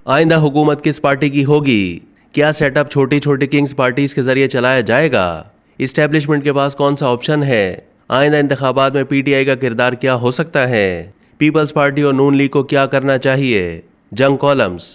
आइंदा हुकूमत किस पार्टी की होगी? क्या सेटअप छोटी छोटी किंग्स पार्टीज के जरिए चलाया जाएगा? इस्टेब्लिशमेंट के पास कौन सा ऑप्शन है? आइंदा इंतखाबात में पीटीआई का किरदार क्या हो सकता है? पीपल्स पार्टी और नून लीग को क्या करना चाहिए? जंग कॉलम्स।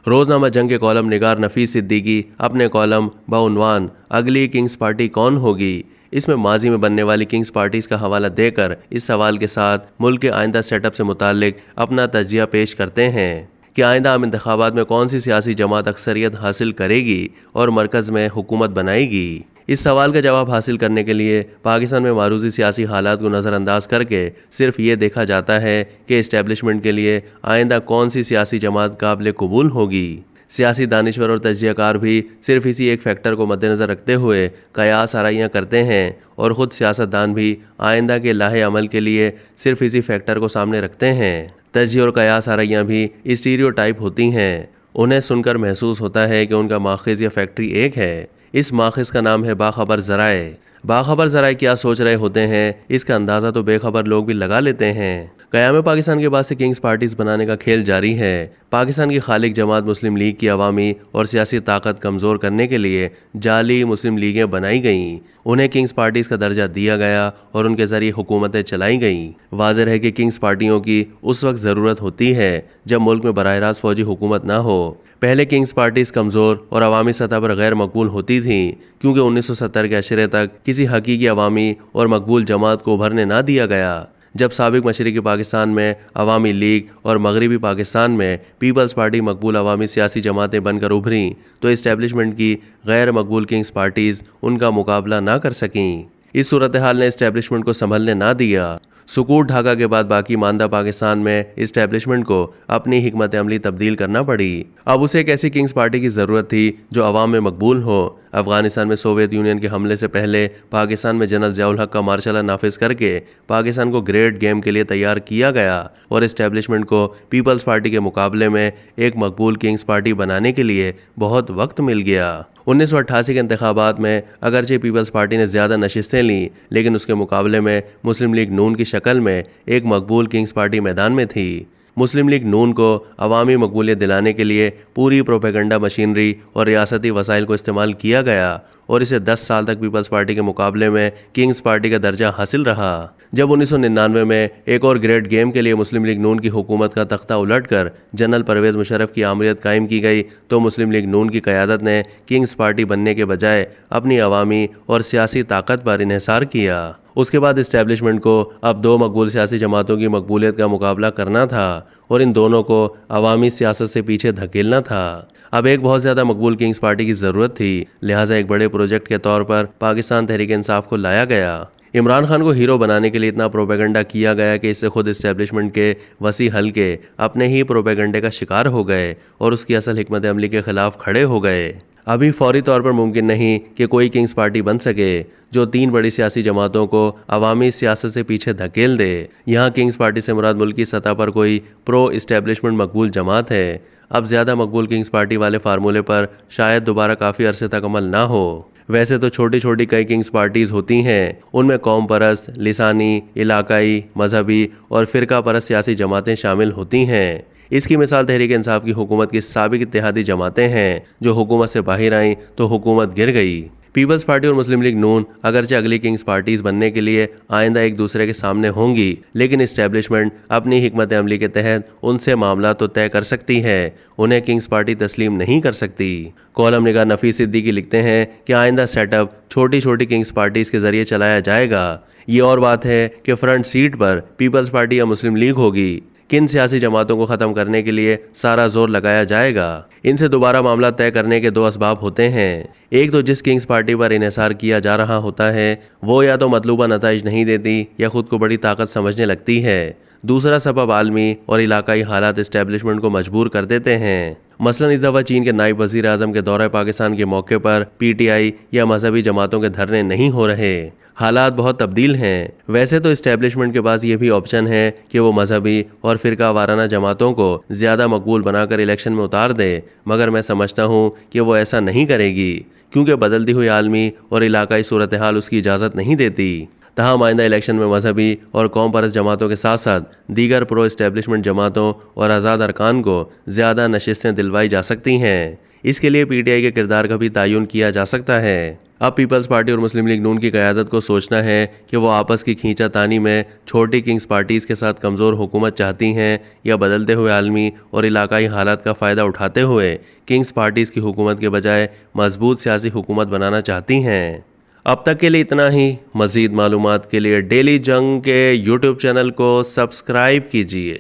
रोजनामा जंग के कॉलम निगार नफीस सिद्दीकी अपने कॉलम बउनवान अगली किंग्स पार्टी कौन होगी इसमें माजी में बनने वाली किंग्स पार्टीज का हवाला देकर इस सवाल के साथ मुल्क के आइंदा सेटअप से मुताल्लिक अपना तजिया पेश करते हैं कि आइंदा आम इंतखाबात में कौन सी सियासी जमात अक्सरियत हासिल करेगी और मरकज़ में हुकूमत बनाएगी। इस सवाल का जवाब हासिल करने के लिए पाकिस्तान में मारूजी सियासी हालात को नज़रअंदाज करके सिर्फ ये देखा जाता है कि इस्टेब्लिशमेंट के लिए आइंदा कौन सी सियासी जमात काबिल कबूल होगी। सियासी दानिश्वर और तजियाकार भी सिर्फ इसी एक फैक्टर को मद्देनज़र रखते हुए कयास आराइयाँ करते हैं और ख़ुद सियासतदान भी आइंदा के लाहे अमल के लिए सिर्फ इसी फैक्टर को सामने रखते हैं। तजिया और कयास आराइयाँ भी स्टीरियोटाइप होती हैं। उन्हें सुनकर महसूस होता है कि उनका माखिज़ या फैक्ट्री एक है। इस माखिज़ का नाम है बाखबर ज़राए। बाखबर ज़राए क्या सोच रहे होते हैं इसका अंदाज़ा तो बेखबर लोग भी लगा लेते हैं। क़याम पाकिस्तान के बाद से किंग्स पार्टीज़ बनाने का खेल जारी है। पाकिस्तान की खालिक जमात मुस्लिम लीग की अवामी और सियासी ताकत कमज़ोर करने के लिए जाली मुस्लिम लीगें बनाई गईं। उन्हें किंग्स पार्टीज़ का दर्जा दिया गया और उनके ज़रिए हुकूमतें चलाई गईं। वाज़ेह है कि किंग्स पार्टियों की उस वक्त ज़रूरत होती है जब मुल्क में बराह रास्त फ़ौजी हुकूमत ना हो। पहले किंग्स पार्टीज़ कमज़ोर और अवामी सतह पर गैर मकबूल होती थीं क्योंकि 1970 के अशरे तक किसी हकीकी अवामी और मकबूल जमात को उभरने ना दिया गया। जब साबिक मशरक़ी पाकिस्तान में अवामी लीग और मगरबी पाकिस्तान में पीपल्स पार्टी मकबूल अवामी सियासी जमातें बनकर उभरीं तो इस्टेब्लिशमेंट की गैर मकबूल किंग्स पार्टीज़ उनका मुकाबला ना कर सकीं। इस सूरत हाल ने इस्टेब्लिशमेंट को संभलने ना दिया। सुकूत ढाका के बाद बाकी मानदा पाकिस्तान में इस्टेब्लिशमेंट को अपनी हिकमत अमली तब्दील करना पड़ी। अब उसे एक ऐसी किंग्स पार्टी की ज़रूरत थी जो अवाम में मकबूल हो। अफगानिस्तान में सोवियत यूनियन के हमले से पहले पाकिस्तान में जनरल ज़ियाउल हक का मार्शल लॉ नाफिज करके पाकिस्तान को ग्रेट गेम के लिए तैयार किया गया और इस्टेब्लिशमेंट को पीपल्स पार्टी के मुकाबले में एक मकबूल किंग्स पार्टी बनाने के लिए बहुत वक्त मिल गया। 1988 के इंतखाबात में अगरचे पीपल्स पार्टी ने ज़्यादा नशिस्तें लीं लेकिन उसके मुकाबले में मुस्लिम लीग नून की शक्ल में एक मकबूल किंग्स पार्टी मैदान में थी। मुस्लिम लीग नून को अवामी मकबूलियत दिलाने के लिए पूरी प्रोपेगेंडा मशीनरी और रियासती वसाइल को इस्तेमाल किया गया और इसे 10 साल तक पीपल्स पार्टी के मुकाबले में किंग्स पार्टी का दर्जा हासिल रहा। जब 1999 में एक और ग्रेट गेम के लिए मुस्लिम लीग नून की हुकूमत का तख्ता उलटकर जनरल परवेज़ मुशर्रफ की आमरीत कायम की गई तो मुस्लिम लीग नून की क़यादत ने किंग्स पार्टी बनने के बजाय अपनी अवामी और सियासी ताकत पर इन्हिसार किया। उसके बाद इस्टेब्लिशमेंट को अब 2 मकबूल सियासी जमातों की मकबूलियत का मुकाबला करना था और इन दोनों को अवामी सियासत से पीछे धकेलना था। अब एक बहुत ज़्यादा मकबूल किंग्स पार्टी की ज़रूरत थी, लिहाजा एक बड़े प्रोजेक्ट के तौर पर पाकिस्तान तहरीक इंसाफ को लाया गया। इमरान खान को हीरो बनाने के लिए इतना प्रोपेगेंडा किया गया कि इससे खुद इस्टेब्लिशमेंट के वसी हल्के अपने ही प्रोपेगेंडे का शिकार हो गए और उसकी असल हिकमत अमली के खिलाफ खड़े हो गए। अभी फौरी तौर पर मुमकिन नहीं कि कोई किंग्स पार्टी बन सके जो 3 बड़ी सियासी जमातों को अवामी सियासत से पीछे धकेल दे। यहाँ किंग्स पार्टी से मुराद मुल्क की सतह पर कोई प्रो इस्टेब्लिशमेंट मकबूल जमात है। अब ज़्यादा मकबूल किंग्स पार्टी वाले फार्मूले पर शायद दोबारा काफ़ी अरसे तक अमल ना हो। वैसे तो छोटी छोटी कई किंग्स पार्टीज़ होती हैं, उनमें कौम परस्त, लिसानी, इलाकाई, मजहबी और फ़िरका परस्त सियासी जमातें शामिल होती हैं। इसकी मिसाल तहरीक इंसाफ की हुकूमत की साबिक इत्तेहादी जमातें हैं जो हुकूमत से बाहर आईं तो हुकूमत गिर गई। पीपल्स पार्टी और मुस्लिम लीग नून अगरचे अगली किंग्स पार्टीज़ बनने के लिए आइंदा एक दूसरे के सामने होंगी लेकिन इस्टेब्लिशमेंट अपनी हिकमत अमली के तहत उनसे मामला तो तय कर सकती है, उन्हें किंग्स पार्टी तस्लीम नहीं कर सकती। कॉलम निगार नफीस सिद्दीकी लिखते हैं कि आइंदा सेटअप छोटी छोटी किंग्स पार्टीज़ के जरिए चलाया जाएगा। ये और बात है कि फ्रंट सीट पर पीपल्स पार्टी या मुस्लिम लीग होगी। किन सियासी जमातों को ख़त्म करने के लिए सारा जोर लगाया जाएगा, इनसे दोबारा मामला तय करने के 2 असबाब होते हैं। एक तो जिस किंग्स पार्टी पर इन्हिसार किया जा रहा होता है वो या तो मतलूबा नताइज नहीं देती या खुद को बड़ी ताकत समझने लगती है। दूसरा सबब आलमी और इलाकाई हालात इस्टेब्लिशमेंट को मजबूर कर देते हैं। मसलन इस दफ़ा चीन के नायब वज़ीर आज़म के दौरे पाकिस्तान के मौके पर पीटीआई या मजहबी जमातों के धरने नहीं हो रहे। हालात बहुत तब्दील हैं। वैसे तो इस्टेब्लिशमेंट के पास ये भी ऑप्शन है कि वो मजहबी और फ़िरका वाराना जमातों को ज़्यादा मकबूल बनाकर इलेक्शन में उतार दे, मगर मैं समझता हूँ कि वो ऐसा नहीं करेगी क्योंकि बदलती हुई आलमी और इलाकाई सूरत हाल उसकी इजाज़त नहीं देती। तहम आइंदा इलेक्शन में मजहबी और कौम परस्त जमातों के साथ साथ दीगर प्रो इस्टेब्लिशमेंट जमातों और आज़ाद अरकान को ज़्यादा नशिस्तें दिलवाई जा सकती हैं। इसके लिए पीटीआई के किरदार का भी तयन किया जा सकता है। अब पीपल्स पार्टी और मुस्लिम लीग नून की क़यादत को सोचना है कि वो आपस की खींचातानी में छोटी किंग्स पार्टीज़ के साथ कमज़ोर हुकूमत चाहती हैं या बदलते हुए आलमी और इलाकाई हालात का फ़ायदा उठाते हुए किंग्स पार्टीज़ की हुकूमत के बजाय मजबूत सियासी हुकूमत बनाना चाहती हैं। अब तक के लिए इतना ही। मज़ीद मालूमात के लिए डेली जंग के यूट्यूब चैनल को सब्सक्राइब कीजिए।